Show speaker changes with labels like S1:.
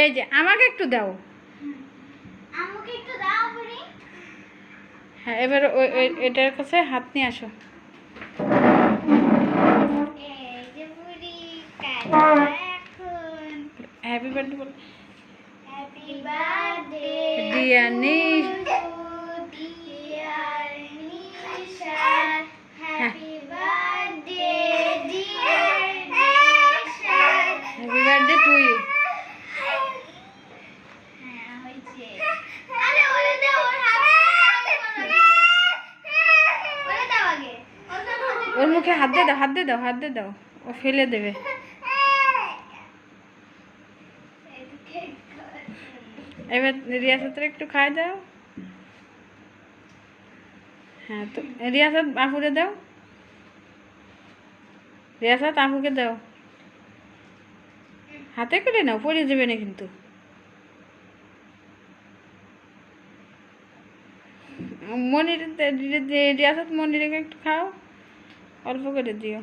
S1: এই যে আমাকে একটু দাও।
S2: আমাকে একটু দাও বুড়ি।
S1: হ্যাঁ, এবার এটার কাছে হাত নিয়ে আসো।
S2: এই যে বুড়ি কাটা এখন।
S1: হ্যাপি বার্থডে বল।
S2: Happy birthday
S1: dear Nish.
S2: Dear Nisha. Happy birthday dear Nisha.
S1: Happy birthday to you.
S2: হ্যাঁ হয়েছে। আরে ওরে দাও, ওর হাতে ওরে দাও আগে।
S1: ওর মুখে হাত দিয়ে দাও, হাত দিয়ে দাও, হাত দিয়ে দাও, ও ফেলে দেবে। এবার রিয়াসাতের একটু খাই দাও। হ্যাঁ, তো রিয়াসাত আপুরে দাও। রিয়াসাত আপুকে দাও। হাতে করে নাও, পড়ে যাবে না কিন্তু। মনির রিয়াসাত মনিরকে একটু খাও, অল্প করে দিও।